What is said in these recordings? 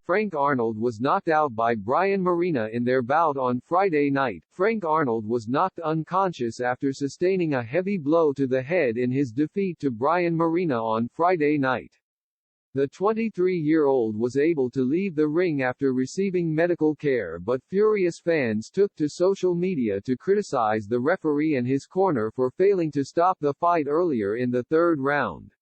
Frank Arnold was knocked out by Brian Marina in their bout on Friday night. Frank Arnold was knocked unconscious after sustaining a heavy blow to the head in his defeat to Brian Marina on Friday night. The 23-year-old was able to leave the ring after receiving medical care, but furious fans took to social media to criticize the referee and his corner for failing to stop the fight earlier in the third round.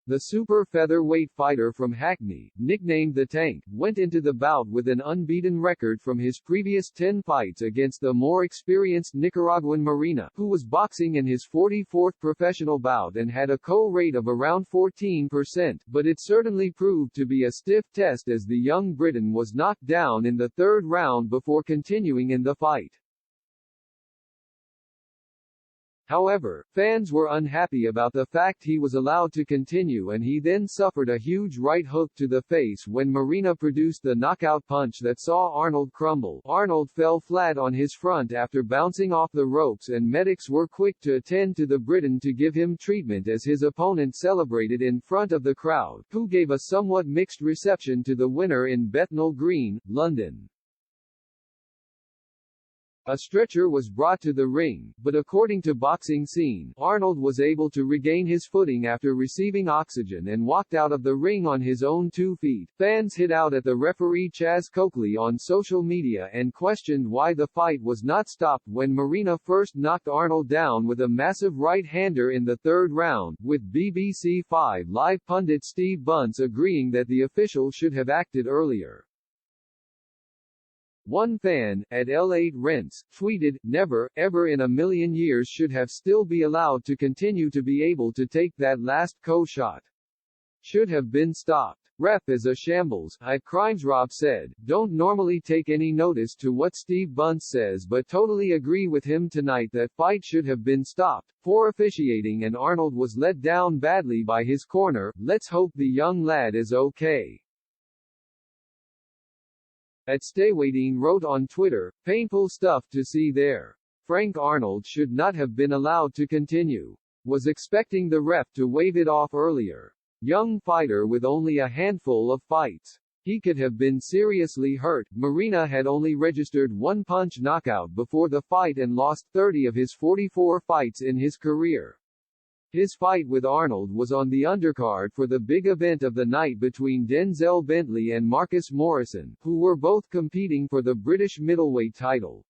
The super featherweight fighter from Hackney, nicknamed the Tank, went into the bout with an unbeaten record from his previous 10 fights against the more experienced Nicaraguan Marina, who was boxing in his 44th professional bout and had a KO rate of around 14%, but it certainly proved to be a stiff test as the young Briton was knocked down in the third round before continuing in the fight. However, fans were unhappy about the fact he was allowed to continue, and he then suffered a huge right hook to the face when Marina produced the knockout punch that saw Arnold crumble. Arnold fell flat on his front after bouncing off the ropes, and medics were quick to attend to the Briton to give him treatment as his opponent celebrated in front of the crowd, who gave a somewhat mixed reception to the winner in Bethnal Green, London. A stretcher was brought to the ring, but according to Boxing Scene, Arnold was able to regain his footing after receiving oxygen and walked out of the ring on his own 2 feet. Fans hit out at the referee Chaz Coakley on social media and questioned why the fight was not stopped when Marina first knocked Arnold down with a massive right-hander in the third round, with BBC 5 Live pundit Steve Bunce agreeing that the official should have acted earlier. One fan, at L8 Rents, tweeted, "Never, ever in a million years should have still be allowed to continue to be able to take that last KO shot. Should have been stopped. Ref is a shambles." At Crimesrob said, "Don't normally take any notice to what Steve Bunce says but totally agree with him tonight that fight should have been stopped. Poor officiating and Arnold was let down badly by his corner. Let's hope the young lad is okay." At Staywaiting wrote on Twitter, "Painful stuff to see there. Frank Arnold should not have been allowed to continue. Was expecting the ref to wave it off earlier. Young fighter with only a handful of fights. He could have been seriously hurt." Marina had only registered 1 punch knockout before the fight and lost 30 of his 44 fights in his career. His fight with Arnold was on the undercard for the big event of the night between Denzel Bentley and Marcus Morrison, who were both competing for the British middleweight title.